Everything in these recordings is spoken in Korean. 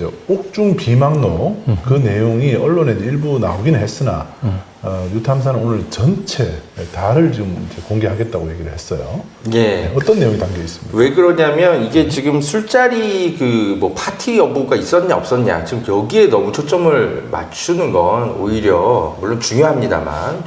이제 옥중 비망록 그 내용이 언론에 이제 일부 나오기는 했으나 뉴탐사는 오늘 전체 다를 지금 이제 공개하겠다고 얘기를 했어요. 예. 어떤 내용이 담겨 있습니까? 왜 그러냐면 이게 지금 술자리 그 뭐 파티 여부가 있었냐 없었냐 지금 여기에 너무 초점을 맞추는 건 오히려 물론 중요합니다만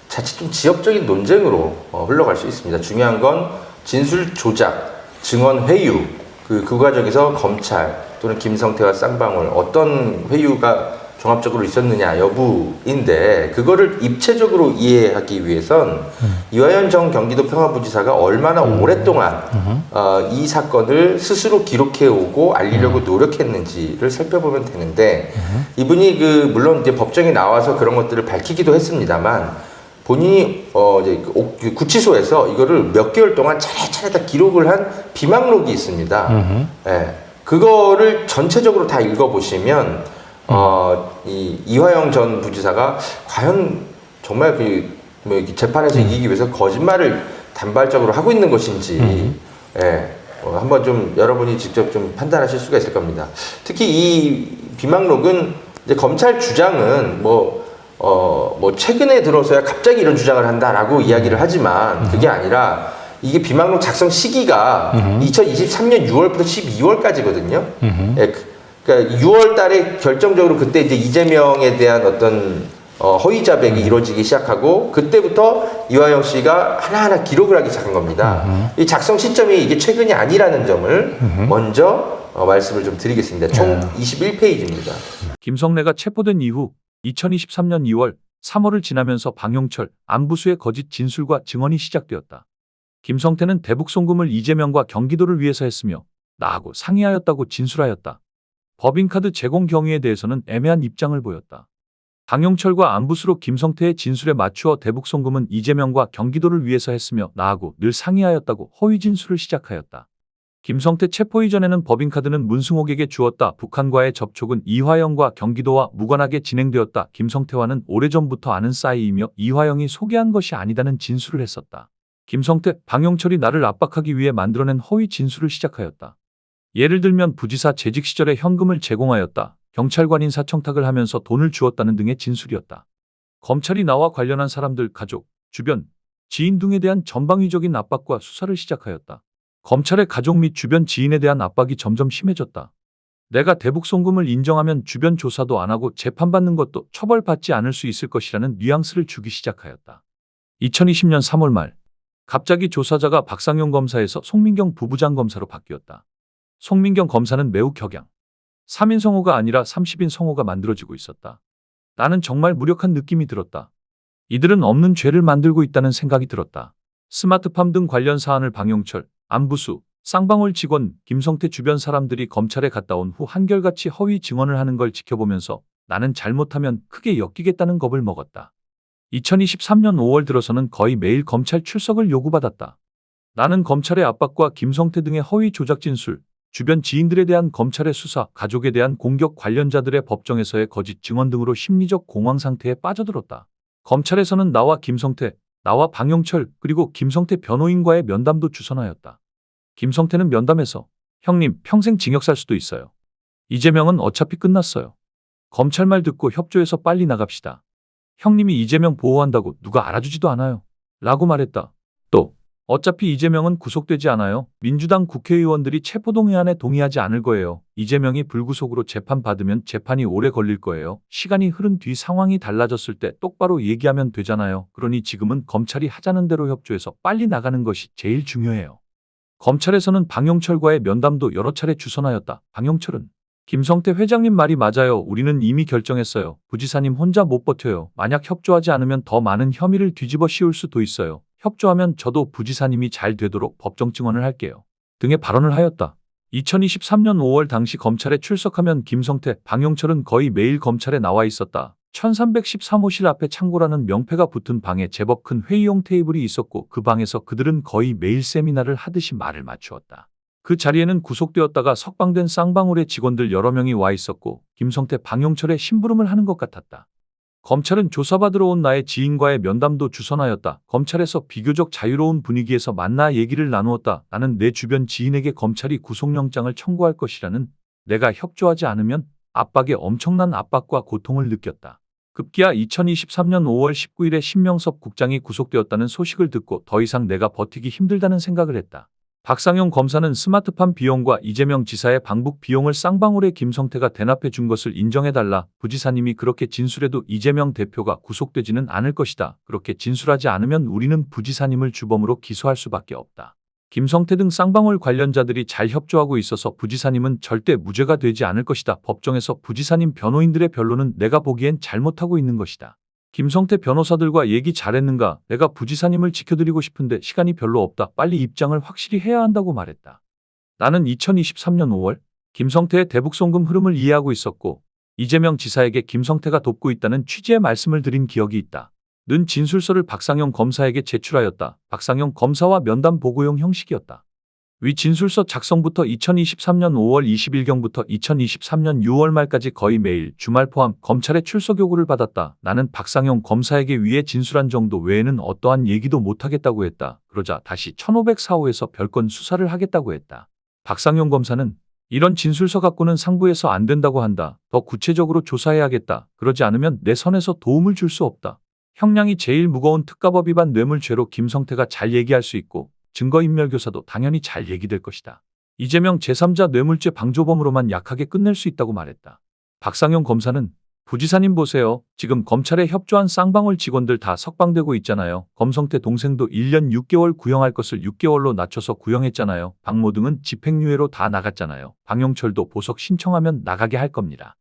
자칫 좀 지역적인 논쟁으로 흘러갈 수 있습니다. 중요한 건 진술 조작, 증언 회유 그 과정에서 검찰 또는 김성태와 쌍방울 어떤 회유가 종합적으로 있었느냐 여부인데 그거를 입체적으로 이해하기 위해선 이화연 전 경기도 평화부지사가 얼마나 오랫동안 이 사건을 스스로 기록해오고 알리려고 노력했는지를 살펴보면 되는데 이분이 물론 이제 법정에 나와서 그런 것들을 밝히기도 했습니다만 본인이 이제 구치소에서 이거를 몇 개월 동안 차례차례 다 기록을 한 비망록이 있습니다. 예, 그거를 전체적으로 다 읽어보시면 이화영 전 부지사가 과연 정말 재판에서 이기기 위해서 거짓말을 단발적으로 하고 있는 것인지 예, 한번 좀 여러분이 직접 좀 판단하실 수가 있을 겁니다. 특히 이 비망록은 이제 검찰 주장은 최근에 들어서야 갑자기 이런 주장을 한다라고 이야기를 하지만 그게 아니라 이게 비망록 작성 시기가 2023년 6월부터 12월까지거든요. 예, 그러니까 6월 달에 결정적으로 그때 이제 이재명에 대한 어떤 허위 자백이 이루어지기 시작하고 그때부터 이화영 씨가 하나하나 기록을 하기 시작한 겁니다. 이 작성 시점이 이게 최근이 아니라는 점을 먼저 말씀을 좀 드리겠습니다. 총 21페이지입니다. 김성래가 체포된 이후 2023년 2월, 3월을 지나면서 방용철, 안부수의 거짓 진술과 증언이 시작되었다. 김성태는 대북 송금을 이재명과 경기도를 위해서 했으며 나하고 상의하였다고 진술하였다. 법인카드 제공 경위에 대해서는 애매한 입장을 보였다. 방용철과 안부수로 김성태의 진술에 맞추어 대북 송금은 이재명과 경기도를 위해서 했으며 나하고 늘 상의하였다고 허위 진술을 시작하였다. 김성태 체포 이전에는 법인카드는 문승옥에게 주었다. 북한과의 접촉은 이화영과 경기도와 무관하게 진행되었다. 김성태와는 오래전부터 아는 사이이며 이화영이 소개한 것이 아니다는 진술을 했었다. 김성태, 방용철이 나를 압박하기 위해 만들어낸 허위 진술을 시작하였다. 예를 들면 부지사 재직 시절에 현금을 제공하였다. 경찰관 인사 청탁을 하면서 돈을 주었다는 등의 진술이었다. 검찰이 나와 관련한 사람들, 가족, 주변, 지인 등에 대한 전방위적인 압박과 수사를 시작하였다. 검찰의 가족 및 주변 지인에 대한 압박이 점점 심해졌다. 내가 대북 송금을 인정하면 주변 조사도 안 하고 재판받는 것도 처벌받지 않을 수 있을 것이라는 뉘앙스를 주기 시작하였다. 2020년 3월 말, 갑자기 조사자가 박상용 검사에서 송민경 부부장 검사로 바뀌었다. 송민경 검사는 매우 격양. 3인 성호가 아니라 30인 성호가 만들어지고 있었다. 나는 정말 무력한 느낌이 들었다. 이들은 없는 죄를 만들고 있다는 생각이 들었다. 스마트팜 등 관련 사안을 방용철, 안부수, 쌍방울 직원, 김성태 주변 사람들이 검찰에 갔다 온 후 한결같이 허위 증언을 하는 걸 지켜보면서 나는 잘못하면 크게 엮이겠다는 겁을 먹었다. 2023년 5월 들어서는 거의 매일 검찰 출석을 요구받았다. 나는 검찰의 압박과 김성태 등의 허위 조작 진술, 주변 지인들에 대한 검찰의 수사, 가족에 대한 공격, 관련자들의 법정에서의 거짓 증언 등으로 심리적 공황 상태에 빠져들었다. 검찰에서는 나와 김성태, 나와 방용철 그리고 김성태 변호인과의 면담도 주선하였다. 김성태는 면담에서 형님 평생 징역 살 수도 있어요. 이재명은 어차피 끝났어요. 검찰 말 듣고 협조해서 빨리 나갑시다. 형님이 이재명 보호한다고 누가 알아주지도 않아요. 라고 말했다. 또 어차피 이재명은 구속되지 않아요. 민주당 국회의원들이 체포동의안에 동의하지 않을 거예요. 이재명이 불구속으로 재판받으면 재판이 오래 걸릴 거예요. 시간이 흐른 뒤 상황이 달라졌을 때 똑바로 얘기하면 되잖아요. 그러니 지금은 검찰이 하자는 대로 협조해서 빨리 나가는 것이 제일 중요해요. 검찰에서는 방용철과의 면담도 여러 차례 주선하였다. 방용철은 김성태 회장님 말이 맞아요. 우리는 이미 결정했어요. 부지사님 혼자 못 버텨요. 만약 협조하지 않으면 더 많은 혐의를 뒤집어 씌울 수도 있어요. 협조하면 저도 부지사님이 잘 되도록 법정 증언을 할게요. 등의 발언을 하였다. 2023년 5월 당시 검찰에 출석하면 김성태, 방용철은 거의 매일 검찰에 나와 있었다. 1313호실 앞에 창고라는 명패가 붙은 방에 제법 큰 회의용 테이블이 있었고 그 방에서 그들은 거의 매일 세미나를 하듯이 말을 맞추었다. 그 자리에는 구속되었다가 석방된 쌍방울의 직원들 여러 명이 와 있었고 김성태, 방용철의 심부름을 하는 것 같았다. 검찰은 조사받으러 온 나의 지인과의 면담도 주선하였다. 검찰에서 비교적 자유로운 분위기에서 만나 얘기를 나누었다. 나는 내 주변 지인에게 검찰이 구속영장을 청구할 것이라는 내가 협조하지 않으면 압박에 엄청난 압박과 고통을 느꼈다. 급기야 2023년 5월 19일에 신명섭 국장이 구속되었다는 소식을 듣고 더 이상 내가 버티기 힘들다는 생각을 했다. 박상용 검사는 스마트팜 비용과 이재명 지사의 방북 비용을 쌍방울에 김성태가 대납해 준 것을 인정해달라. 부지사님이 그렇게 진술해도 이재명 대표가 구속되지는 않을 것이다. 그렇게 진술하지 않으면 우리는 부지사님을 주범으로 기소할 수밖에 없다. 김성태 등 쌍방울 관련자들이 잘 협조하고 있어서 부지사님은 절대 무죄가 되지 않을 것이다. 법정에서 부지사님 변호인들의 변론은 내가 보기엔 잘못하고 있는 것이다. 김성태 변호사들과 얘기 잘했는가? 내가 부지사님을 지켜드리고 싶은데 시간이 별로 없다. 빨리 입장을 확실히 해야 한다고 말했다. 나는 2023년 5월 김성태의 대북송금 흐름을 이해하고 있었고 이재명 지사에게 김성태가 돕고 있다는 취지의 말씀을 드린 기억이 있다. 는 진술서를 박상용 검사에게 제출하였다. 박상용 검사와 면담 보고용 형식이었다. 위 진술서 작성부터 2023년 5월 20일경부터 2023년 6월 말까지 거의 매일 주말 포함 검찰의 출석 요구를 받았다. 나는 박상용 검사에게 위에 진술한 정도 외에는 어떠한 얘기도 못하겠다고 했다. 그러자 다시 1504호에서 별건 수사를 하겠다고 했다. 박상용 검사는 이런 진술서 갖고는 상부에서 안 된다고 한다. 더 구체적으로 조사해야겠다. 그러지 않으면 내 선에서 도움을 줄 수 없다. 형량이 제일 무거운 특가법 위반 뇌물죄로 김성태가 잘 얘기할 수 있고 증거인멸교사도 당연히 잘 얘기될 것이다. 이재명 제3자 뇌물죄 방조범으로만 약하게 끝낼 수 있다고 말했다. 박상용 검사는 부지사님 보세요. 지금 검찰에 협조한 쌍방울 직원들 다 석방되고 있잖아요. 검성태 동생도 1년 6개월 구형할 것을 6개월로 낮춰서 구형했잖아요. 박모 등은 집행유예로 다 나갔잖아요. 방용철도 보석 신청하면 나가게 할 겁니다.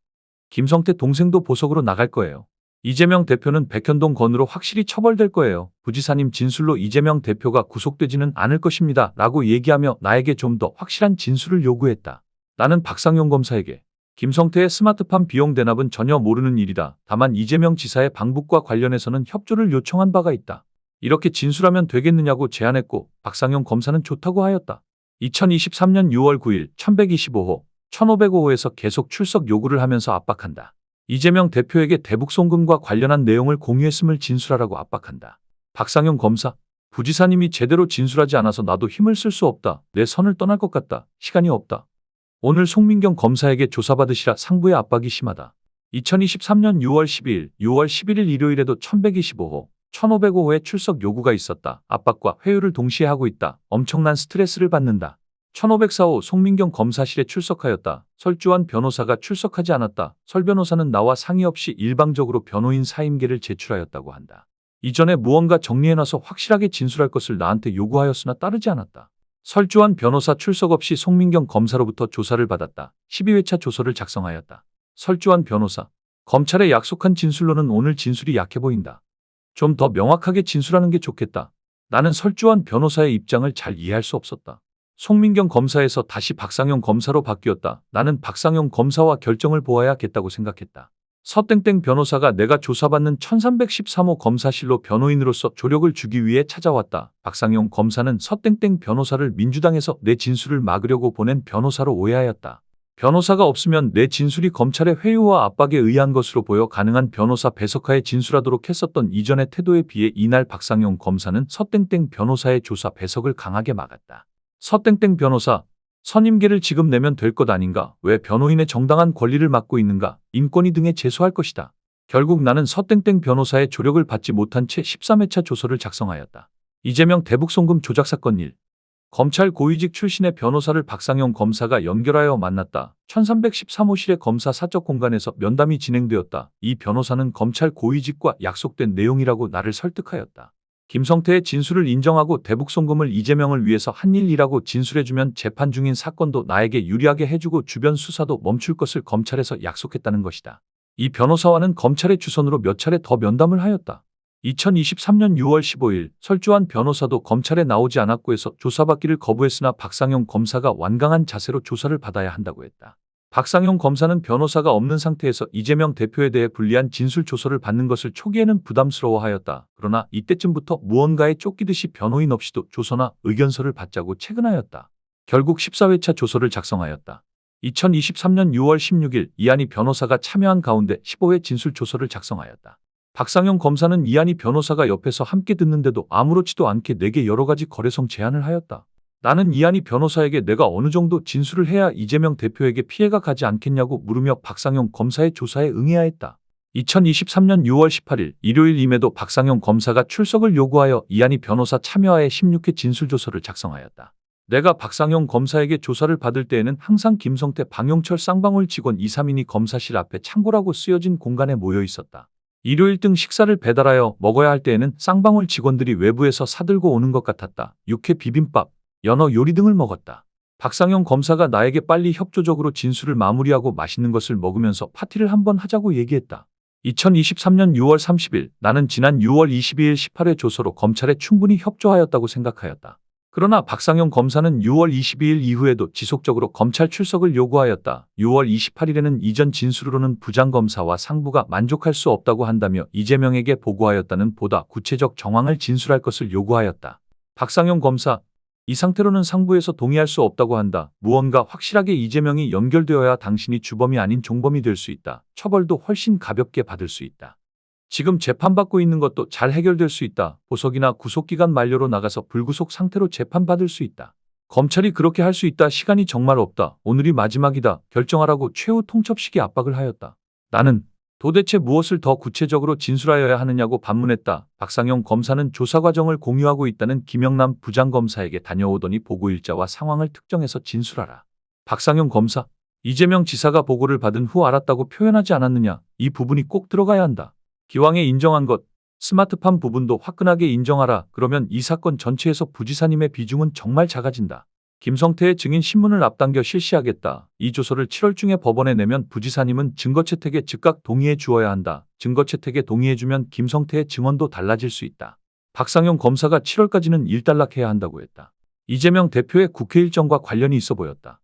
김성태 동생도 보석으로 나갈 거예요. 이재명 대표는 백현동 건으로 확실히 처벌될 거예요. 부지사님 진술로 이재명 대표가 구속되지는 않을 것입니다. 라고 얘기하며 나에게 좀 더 확실한 진술을 요구했다. 나는 박상용 검사에게 김성태의 스마트팜 비용 대납은 전혀 모르는 일이다. 다만 이재명 지사의 방북과 관련해서는 협조를 요청한 바가 있다. 이렇게 진술하면 되겠느냐고 제안했고 박상용 검사는 좋다고 하였다. 2023년 6월 9일 1125호, 1505호에서 계속 출석 요구를 하면서 압박한다. 이재명 대표에게 대북송금과 관련한 내용을 공유했음을 진술하라고 압박한다. 박상용 검사, 부지사님이 제대로 진술하지 않아서 나도 힘을 쓸 수 없다. 내 선을 떠날 것 같다. 시간이 없다. 오늘 송민경 검사에게 조사받으시라. 상부의 압박이 심하다. 2023년 6월 12일, 6월 11일 일요일에도 1125호, 1505호에 출석 요구가 있었다. 압박과 회유를 동시에 하고 있다. 엄청난 스트레스를 받는다. 1504호 송민경 검사실에 출석하였다. 설주환 변호사가 출석하지 않았다. 설 변호사는 나와 상의 없이 일방적으로 변호인 사임계를 제출하였다고 한다. 이전에 무언가 정리해놔서 확실하게 진술할 것을 나한테 요구하였으나 따르지 않았다. 설주환 변호사 출석 없이 송민경 검사로부터 조사를 받았다. 12회차 조서를 작성하였다. 설주환 변호사, 검찰에 약속한 진술로는 오늘 진술이 약해 보인다. 좀 더 명확하게 진술하는 게 좋겠다. 나는 설주환 변호사의 입장을 잘 이해할 수 없었다. 송민경 검사에서 다시 박상용 검사로 바뀌었다. 나는 박상용 검사와 결정을 보아야겠다고 생각했다. 서땡땡 변호사가 내가 조사받는 1313호 검사실로 변호인으로서 조력을 주기 위해 찾아왔다. 박상용 검사는 서땡땡 변호사를 민주당에서 내 진술을 막으려고 보낸 변호사로 오해하였다. 변호사가 없으면 내 진술이 검찰의 회유와 압박에 의한 것으로 보여 가능한 변호사 배석하에 진술하도록 했었던 이전의 태도에 비해 이날 박상용 검사는 서땡땡 변호사의 조사 배석을 강하게 막았다. 서땡땡 변호사, 선임계를 지금 내면 될 것 아닌가? 왜 변호인의 정당한 권리를 막고 있는가? 인권위 등에 제소할 것이다. 결국 나는 서땡땡 변호사의 조력을 받지 못한 채 13회차 조서를 작성하였다. 이재명 대북송금 조작 사건 1. 검찰 고위직 출신의 변호사를 박상용 검사가 연결하여 만났다. 1313호실의 검사 사적 공간에서 면담이 진행되었다. 이 변호사는 검찰 고위직과 약속된 내용이라고 나를 설득하였다. 김성태의 진술을 인정하고 대북송금을 이재명을 위해서 한 일이라고 진술해주면 재판 중인 사건도 나에게 유리하게 해주고 주변 수사도 멈출 것을 검찰에서 약속했다는 것이다. 이 변호사와는 검찰의 주선으로 몇 차례 더 면담을 하였다. 2023년 6월 15일 설주환 변호사도 검찰에 나오지 않았고 해서 조사받기를 거부했으나 박상용 검사가 완강한 자세로 조사를 받아야 한다고 했다. 박상용 검사는 변호사가 없는 상태에서 이재명 대표에 대해 불리한 진술 조서를 받는 것을 초기에는 부담스러워하였다. 그러나 이때쯤부터 무언가에 쫓기듯이 변호인 없이도 조서나 의견서를 받자고 채근하였다. 결국 14회차 조서를 작성하였다. 2023년 6월 16일 이한희 변호사가 참여한 가운데 15회 진술 조서를 작성하였다. 박상용 검사는 이한희 변호사가 옆에서 함께 듣는데도 아무렇지도 않게 내게 여러 가지 거래성 제안을 하였다. 나는 이한희 변호사에게 내가 어느 정도 진술을 해야 이재명 대표에게 피해가 가지 않겠냐고 물으며 박상용 검사의 조사에 응해야 했다. 2023년 6월 18일 일요일임에도 박상용 검사가 출석을 요구하여 이한희 변호사 참여하에 16회 진술조서를 작성하였다. 내가 박상용 검사에게 조사를 받을 때에는 항상 김성태, 방용철 쌍방울 직원 2, 3인이 검사실 앞에 창고라고 쓰여진 공간에 모여 있었다. 일요일 등 식사를 배달하여 먹어야 할 때에는 쌍방울 직원들이 외부에서 사들고 오는 것 같았다. 육회 비빔밥, 연어 요리 등을 먹었다. 박상용 검사가 나에게 빨리 협조적으로 진술을 마무리하고 맛있는 것을 먹으면서 파티를 한번 하자고 얘기했다. 2023년 6월 30일 나는 지난 6월 22일 18회 조서로 검찰에 충분히 협조하였다고 생각하였다. 그러나 박상용 검사는 6월 22일 이후에도 지속적으로 검찰 출석을 요구하였다. 6월 28일에는 이전 진술로는 부장검사와 상부가 만족할 수 없다고 한다며 이재명에게 보고하였다는 보다 구체적 정황을 진술할 것을 요구하였다. 박상용 검사, 이 상태로는 상부에서 동의할 수 없다고 한다. 무언가 확실하게 이재명이 연결되어야 당신이 주범이 아닌 종범이 될 수 있다. 처벌도 훨씬 가볍게 받을 수 있다. 지금 재판받고 있는 것도 잘 해결될 수 있다. 보석이나 구속기간 만료로 나가서 불구속 상태로 재판받을 수 있다. 검찰이 그렇게 할 수 있다. 시간이 정말 없다. 오늘이 마지막이다. 결정하라고 최후 통첩식이 압박을 하였다. 나는 도대체 무엇을 더 구체적으로 진술하여야 하느냐고 반문했다. 박상용 검사는 조사 과정을 공유하고 있다는 김영남 부장검사에게 다녀오더니 보고일자와 상황을 특정해서 진술하라. 박상용 검사, 이재명 지사가 보고를 받은 후 알았다고 표현하지 않았느냐. 이 부분이 꼭 들어가야 한다. 기왕에 인정한 것, 스마트팜 부분도 화끈하게 인정하라. 그러면 이 사건 전체에서 부지사님의 비중은 정말 작아진다. 김성태의 증인 신문을 앞당겨 실시하겠다. 이 조서를 7월 중에 법원에 내면 부지사님은 증거채택에 즉각 동의해 주어야 한다. 증거채택에 동의해주면 김성태의 증언도 달라질 수 있다. 박상용 검사가 7월까지는 일단락해야 한다고 했다. 이재명 대표의 국회 일정과 관련이 있어 보였다.